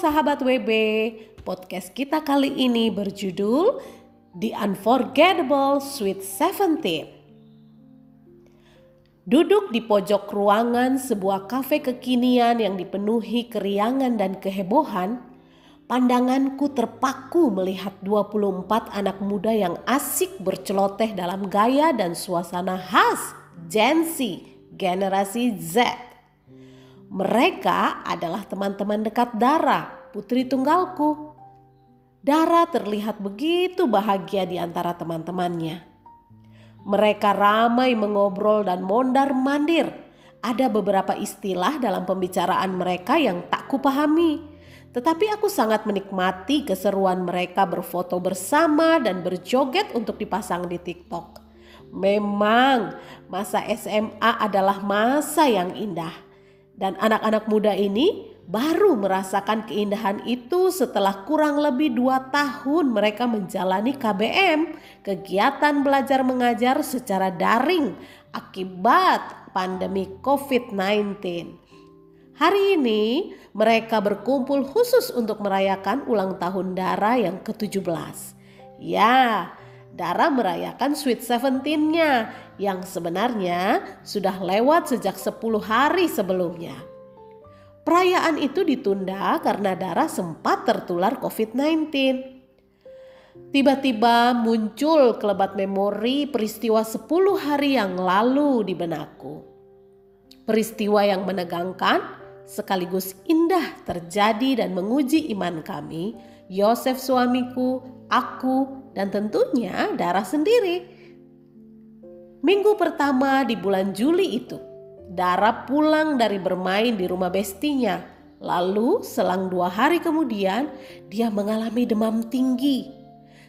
sahabat WB, podcast kita kali ini berjudul The Unforgettable Sweet 17. Duduk di pojok ruangan sebuah kafe kekinian yang dipenuhi keriangan dan kehebohan, pandanganku terpaku melihat 24 anak muda yang asik berceloteh dalam gaya dan suasana khas Gen Z, generasi Z. Mereka adalah teman-teman dekat Dara, putri tunggalku. Dara terlihat begitu bahagia di antara teman-temannya. Mereka ramai mengobrol dan mondar-mandir. Ada beberapa istilah dalam pembicaraan mereka yang tak kupahami. Tetapi aku sangat menikmati keseruan mereka berfoto bersama dan berjoget untuk dipasang di TikTok. Memang masa SMA adalah masa yang indah. Dan anak-anak muda ini baru merasakan keindahan itu setelah kurang lebih 2 tahun mereka menjalani KBM, kegiatan belajar mengajar secara daring akibat pandemi COVID-19. Hari ini mereka berkumpul khusus untuk merayakan ulang tahun Dara yang ke-17. Ya, Dara merayakan Sweet 17-nya yang sebenarnya sudah lewat sejak 10 hari sebelumnya. Perayaan itu ditunda karena Dara sempat tertular COVID-19. Tiba-tiba muncul kelebat memori peristiwa 10 hari yang lalu di benakku. Peristiwa yang menegangkan sekaligus indah terjadi dan menguji iman kami, Yosef suamiku, aku, dan tentunya Dara sendiri. Minggu pertama di bulan Juli itu, Dara pulang dari bermain di rumah bestinya. Lalu selang 2 hari kemudian dia mengalami demam tinggi.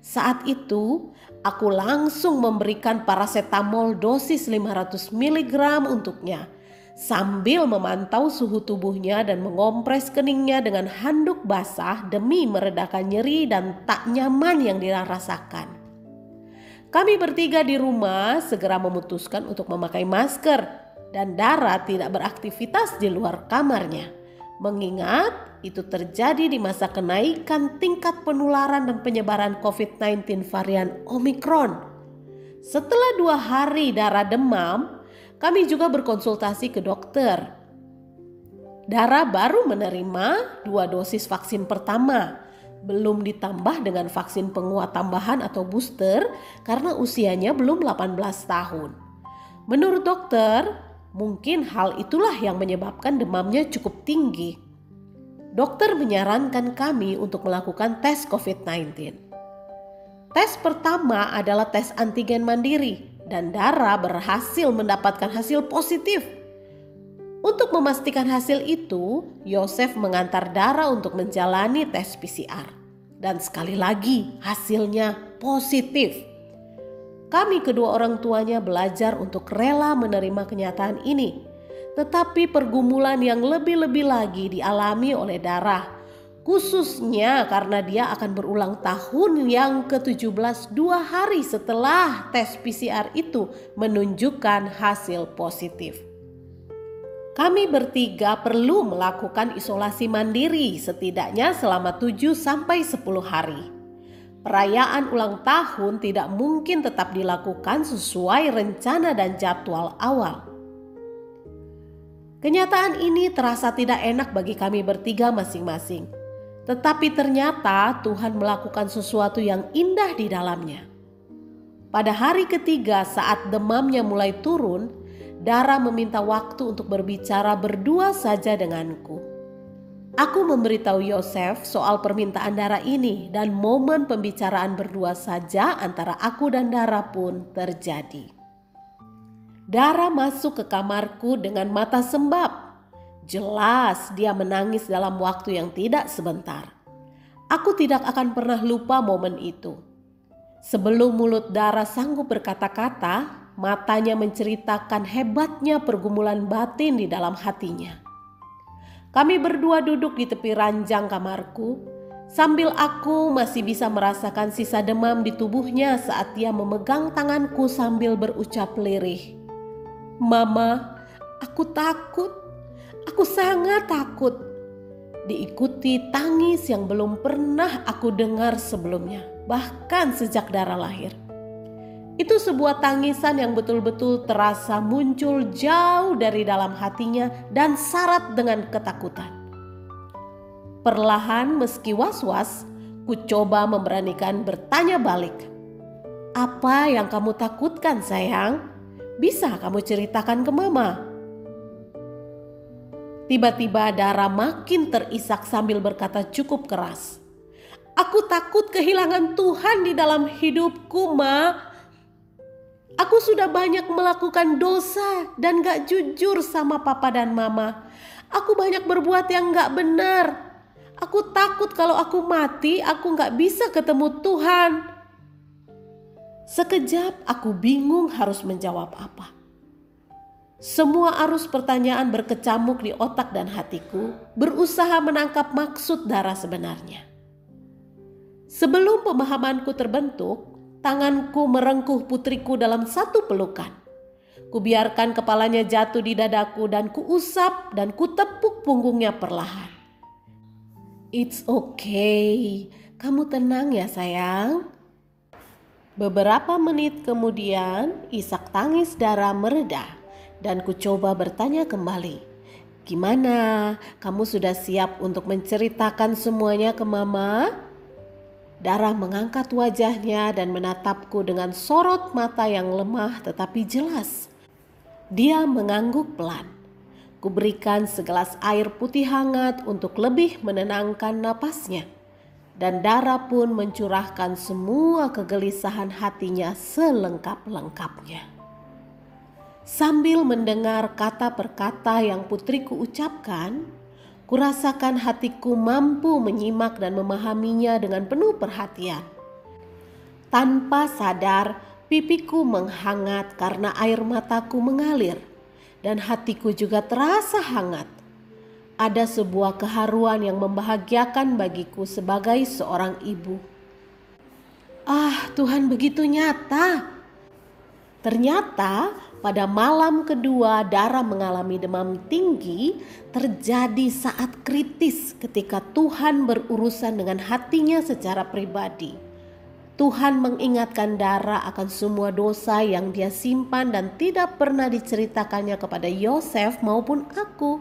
Saat itu aku langsung memberikan paracetamol dosis 500 mg untuknya. Sambil memantau suhu tubuhnya dan mengompres keningnya dengan handuk basah demi meredakan nyeri dan tak nyaman yang dia rasakan. Kami bertiga di rumah segera memutuskan untuk memakai masker dan Dara tidak beraktivitas di luar kamarnya. Mengingat itu terjadi di masa kenaikan tingkat penularan dan penyebaran COVID-19 varian Omicron. Setelah 2 hari Dara demam, kami juga berkonsultasi ke dokter. Dara baru menerima 2 dosis vaksin pertama, belum ditambah dengan vaksin penguat tambahan atau booster karena usianya belum 18 tahun. Menurut dokter, mungkin hal itulah yang menyebabkan demamnya cukup tinggi. Dokter menyarankan kami untuk melakukan tes COVID-19. Tes pertama adalah tes antigen mandiri. Dan Dara berhasil mendapatkan hasil positif. Untuk memastikan hasil itu, Yosef mengantar Dara untuk menjalani tes PCR. Dan sekali lagi hasilnya positif. Kami kedua orang tuanya belajar untuk rela menerima kenyataan ini. Tetapi pergumulan yang lebih-lebih lagi dialami oleh Dara. Khususnya karena dia akan berulang tahun yang ke-17 2 hari setelah tes PCR itu menunjukkan hasil positif. Kami bertiga perlu melakukan isolasi mandiri setidaknya selama 7-10 hari. Perayaan ulang tahun tidak mungkin tetap dilakukan sesuai rencana dan jadwal awal. Kenyataan ini terasa tidak enak bagi kami bertiga masing-masing. Tetapi ternyata Tuhan melakukan sesuatu yang indah di dalamnya. Pada hari ketiga saat demamnya mulai turun, Dara meminta waktu untuk berbicara berdua saja denganku. Aku memberitahu Yosef soal permintaan Dara ini dan momen pembicaraan berdua saja antara aku dan Dara pun terjadi. Dara masuk ke kamarku dengan mata sembab. Jelas dia menangis dalam waktu yang tidak sebentar. Aku tidak akan pernah lupa momen itu. Sebelum mulut Dara sanggup berkata-kata, matanya menceritakan hebatnya pergumulan batin di dalam hatinya. Kami berdua duduk di tepi ranjang kamarku, sambil aku masih bisa merasakan sisa demam di tubuhnya saat dia memegang tanganku sambil berucap lirih. "Mama, aku takut. Aku sangat takut." diikuti tangis yang belum pernah aku dengar sebelumnya, bahkan sejak Dara lahir. Itu sebuah tangisan yang betul-betul terasa muncul jauh dari dalam hatinya dan syarat dengan ketakutan. Perlahan meski was-was, ku coba memberanikan bertanya balik. Apa yang kamu takutkan sayang? Bisa kamu ceritakan ke mama? Tiba-tiba Dara makin terisak sambil berkata cukup keras. Aku takut kehilangan Tuhan di dalam hidupku, Ma. Aku sudah banyak melakukan dosa dan gak jujur sama papa dan mama. Aku banyak berbuat yang gak benar. Aku takut kalau aku mati, aku gak bisa ketemu Tuhan. Sekejap aku bingung harus menjawab apa. Semua arus pertanyaan berkecamuk di otak dan hatiku, berusaha menangkap maksud Dara sebenarnya. Sebelum pemahamanku terbentuk, tanganku merengkuh putriku dalam satu pelukan. Kubiarkan kepalanya jatuh di dadaku dan kuusap dan kutepuk punggungnya perlahan. It's okay, kamu tenang ya sayang. Beberapa menit kemudian isak tangis Dara mereda. Dan ku coba bertanya kembali, gimana? Kamu sudah siap untuk menceritakan semuanya ke mama? Dara mengangkat wajahnya dan menatapku dengan sorot mata yang lemah tetapi jelas. Dia mengangguk pelan. Ku berikan segelas air putih hangat untuk lebih menenangkan napasnya. Dan Dara pun mencurahkan semua kegelisahan hatinya selengkap-lengkapnya. Sambil mendengar kata per kata yang putriku ucapkan, kurasakan hatiku mampu menyimak dan memahaminya dengan penuh perhatian. Tanpa sadar, pipiku menghangat karena air mataku mengalir dan hatiku juga terasa hangat. Ada sebuah keharuan yang membahagiakan bagiku sebagai seorang ibu. Ah, Tuhan begitu nyata. Ternyata pada malam kedua Dara mengalami demam tinggi terjadi saat kritis ketika Tuhan berurusan dengan hatinya secara pribadi. Tuhan mengingatkan Dara akan semua dosa yang dia simpan dan tidak pernah diceritakannya kepada Yosef maupun aku.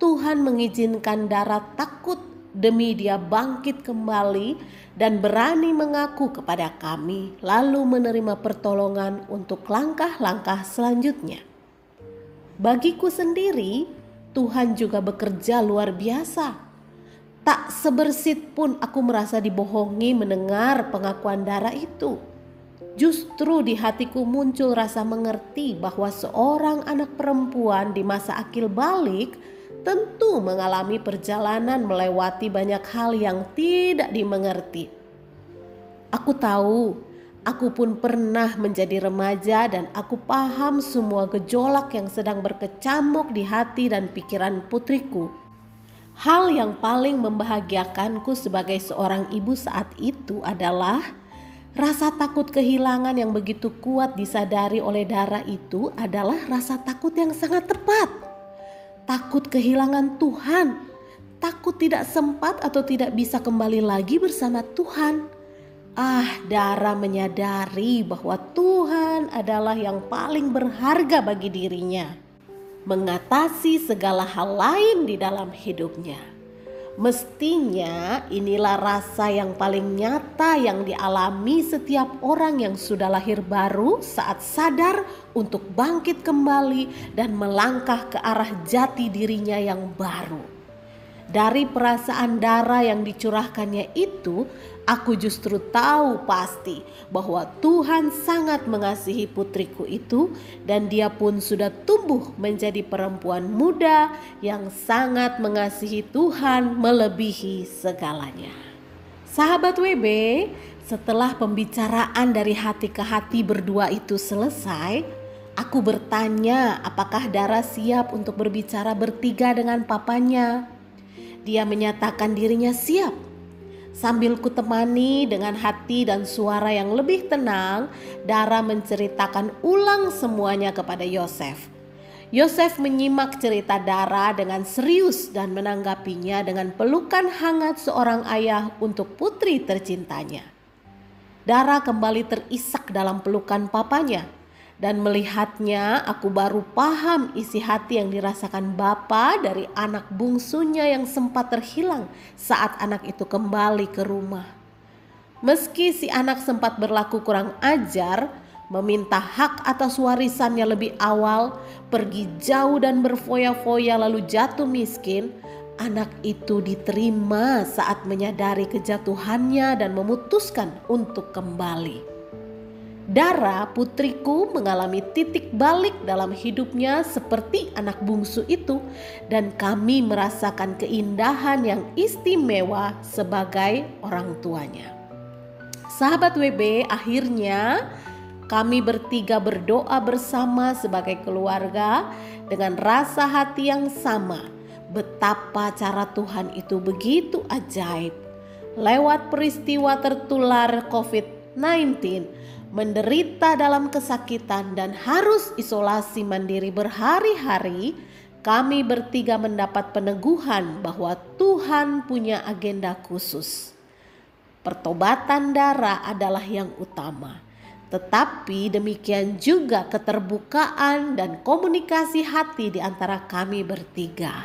Tuhan mengizinkan Dara takut demi dia bangkit kembali dan berani mengaku kepada kami, lalu menerima pertolongan untuk langkah-langkah selanjutnya. Bagiku sendiri, Tuhan juga bekerja luar biasa. Tak sebersit pun aku merasa dibohongi mendengar pengakuan Dara itu. Justru di hatiku muncul rasa mengerti bahwa seorang anak perempuan di masa akil balik tentu mengalami perjalanan melewati banyak hal yang tidak dimengerti. Aku tahu, aku pun pernah menjadi remaja dan aku paham semua gejolak yang sedang berkecamuk di hati dan pikiran putriku. Hal yang paling membahagiakanku sebagai seorang ibu saat itu adalah rasa takut kehilangan yang begitu kuat disadari oleh Dara itu adalah rasa takut yang sangat tepat. Takut kehilangan Tuhan, takut tidak sempat atau tidak bisa kembali lagi bersama Tuhan. Dara menyadari bahwa Tuhan adalah yang paling berharga bagi dirinya, mengatasi segala hal lain di dalam hidupnya. Mestinya inilah rasa yang paling nyata yang dialami setiap orang yang sudah lahir baru saat sadar untuk bangkit kembali dan melangkah ke arah jati dirinya yang baru. Dari perasaan Dara yang dicurahkannya itu, aku justru tahu pasti bahwa Tuhan sangat mengasihi putriku itu dan dia pun sudah tumbuh menjadi perempuan muda yang sangat mengasihi Tuhan melebihi segalanya. Sahabat WB, setelah pembicaraan dari hati ke hati berdua itu selesai, aku bertanya apakah Dara siap untuk berbicara bertiga dengan papanya. Dia menyatakan dirinya siap. Sambil kutemani dengan hati dan suara yang lebih tenang, Dara menceritakan ulang semuanya kepada Yosef. Yosef menyimak cerita Dara dengan serius dan menanggapinya dengan pelukan hangat seorang ayah untuk putri tercintanya. Dara kembali terisak dalam pelukan papanya, dan melihatnya aku baru paham isi hati yang dirasakan bapa dari anak bungsunya yang sempat terhilang saat anak itu kembali ke rumah. Meski si anak sempat berlaku kurang ajar, meminta hak atas warisannya lebih awal, pergi jauh dan berfoya-foya lalu jatuh miskin, anak itu diterima saat menyadari kejatuhannya dan memutuskan untuk kembali. Dara, putriku, mengalami titik balik dalam hidupnya seperti anak bungsu itu, dan kami merasakan keindahan yang istimewa sebagai orang tuanya. Sahabat WB, akhirnya kami bertiga berdoa bersama sebagai keluarga dengan rasa hati yang sama. Betapa cara Tuhan itu begitu ajaib. Lewat peristiwa tertular COVID-19, menderita dalam kesakitan dan harus isolasi mandiri berhari-hari, kami bertiga mendapat peneguhan bahwa Tuhan punya agenda khusus. Pertobatan Dara adalah yang utama. Tetapi demikian juga keterbukaan dan komunikasi hati di antara kami bertiga.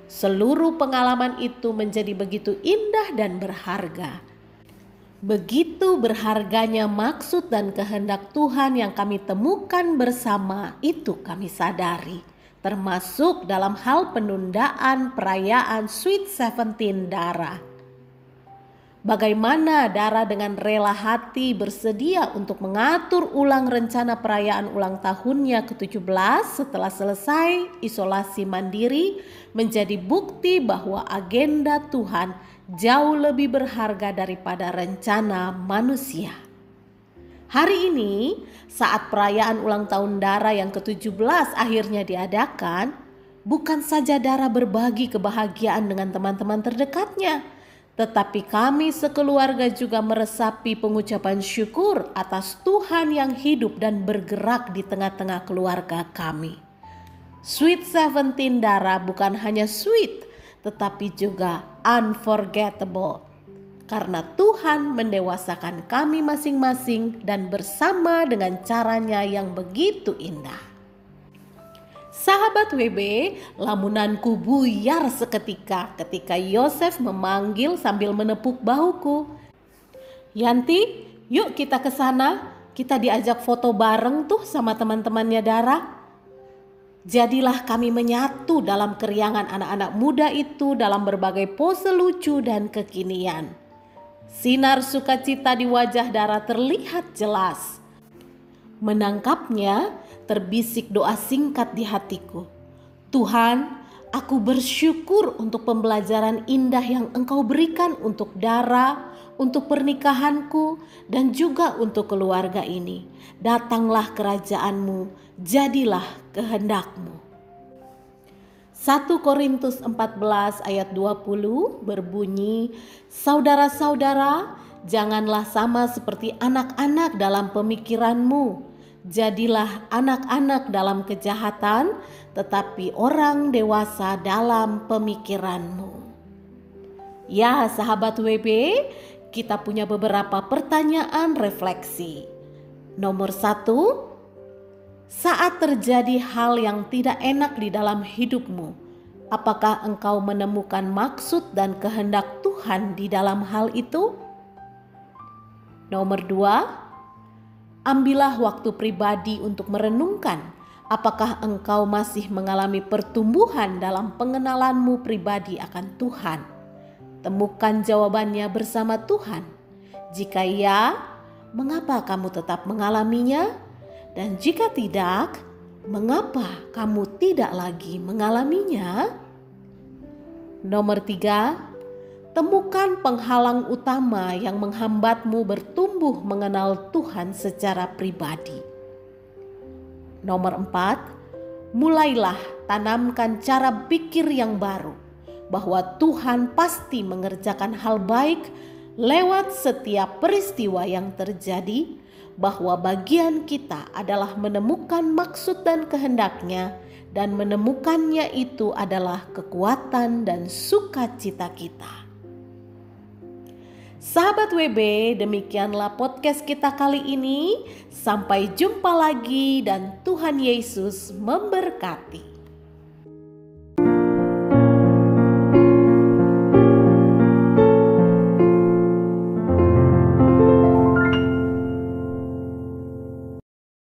Seluruh pengalaman itu menjadi begitu indah dan berharga. Begitu berharganya maksud dan kehendak Tuhan yang kami temukan bersama itu kami sadari. Termasuk dalam hal penundaan perayaan Sweet 17 Dara. Bagaimana Dara dengan rela hati bersedia untuk mengatur ulang rencana perayaan ulang tahunnya ke-17 setelah selesai isolasi mandiri menjadi bukti bahwa agenda Tuhan jauh lebih berharga daripada rencana manusia. Hari ini saat perayaan ulang tahun Dara yang ke-17 akhirnya diadakan, bukan saja Dara berbagi kebahagiaan dengan teman-teman terdekatnya, tetapi kami sekeluarga juga meresapi pengucapan syukur atas Tuhan yang hidup dan bergerak di tengah-tengah keluarga kami. Sweet 17 Dara bukan hanya sweet, tetapi juga unforgettable. Karena Tuhan mendewasakan kami masing-masing dan bersama dengan caranya yang begitu indah. Sahabat WB, lamunanku buyar seketika ketika Yosef memanggil sambil menepuk bahuku. Yanti, yuk kita ke sana. Kita diajak foto bareng tuh sama teman-temannya Dara. Jadilah kami menyatu dalam keriangan anak-anak muda itu dalam berbagai pose lucu dan kekinian. Sinar sukacita di wajah Dara terlihat jelas. Menangkapnya, terbisik doa singkat di hatiku. Tuhan, aku bersyukur untuk pembelajaran indah yang Engkau berikan untuk Dara, untuk pernikahanku, dan juga untuk keluarga ini. Datanglah kerajaan-Mu, jadilah kehendak-Mu. 1 Korintus 14 ayat 20 berbunyi, saudara-saudara, janganlah sama seperti anak-anak dalam pemikiranmu. Jadilah anak-anak dalam kejahatan, tetapi orang dewasa dalam pemikiranmu. Ya sahabat WB, kita punya beberapa pertanyaan refleksi. Nomor 1, saat terjadi hal yang tidak enak di dalam hidupmu, apakah engkau menemukan maksud dan kehendak Tuhan di dalam hal itu? Nomor 2, ambillah waktu pribadi untuk merenungkan apakah engkau masih mengalami pertumbuhan dalam pengenalanmu pribadi akan Tuhan. Temukan jawabannya bersama Tuhan. Jika ya, mengapa kamu tetap mengalaminya? Dan jika tidak, mengapa kamu tidak lagi mengalaminya? Nomor 3, temukan penghalang utama yang menghambatmu bertumbuh mengenal Tuhan secara pribadi. Nomor 4, mulailah tanamkan cara pikir yang baru bahwa Tuhan pasti mengerjakan hal baik lewat setiap peristiwa yang terjadi, bahwa bagian kita adalah menemukan maksud dan kehendak-Nya dan menemukannya itu adalah kekuatan dan sukacita kita. Sahabat WB, demikianlah podcast kita kali ini. Sampai jumpa lagi dan Tuhan Yesus memberkati.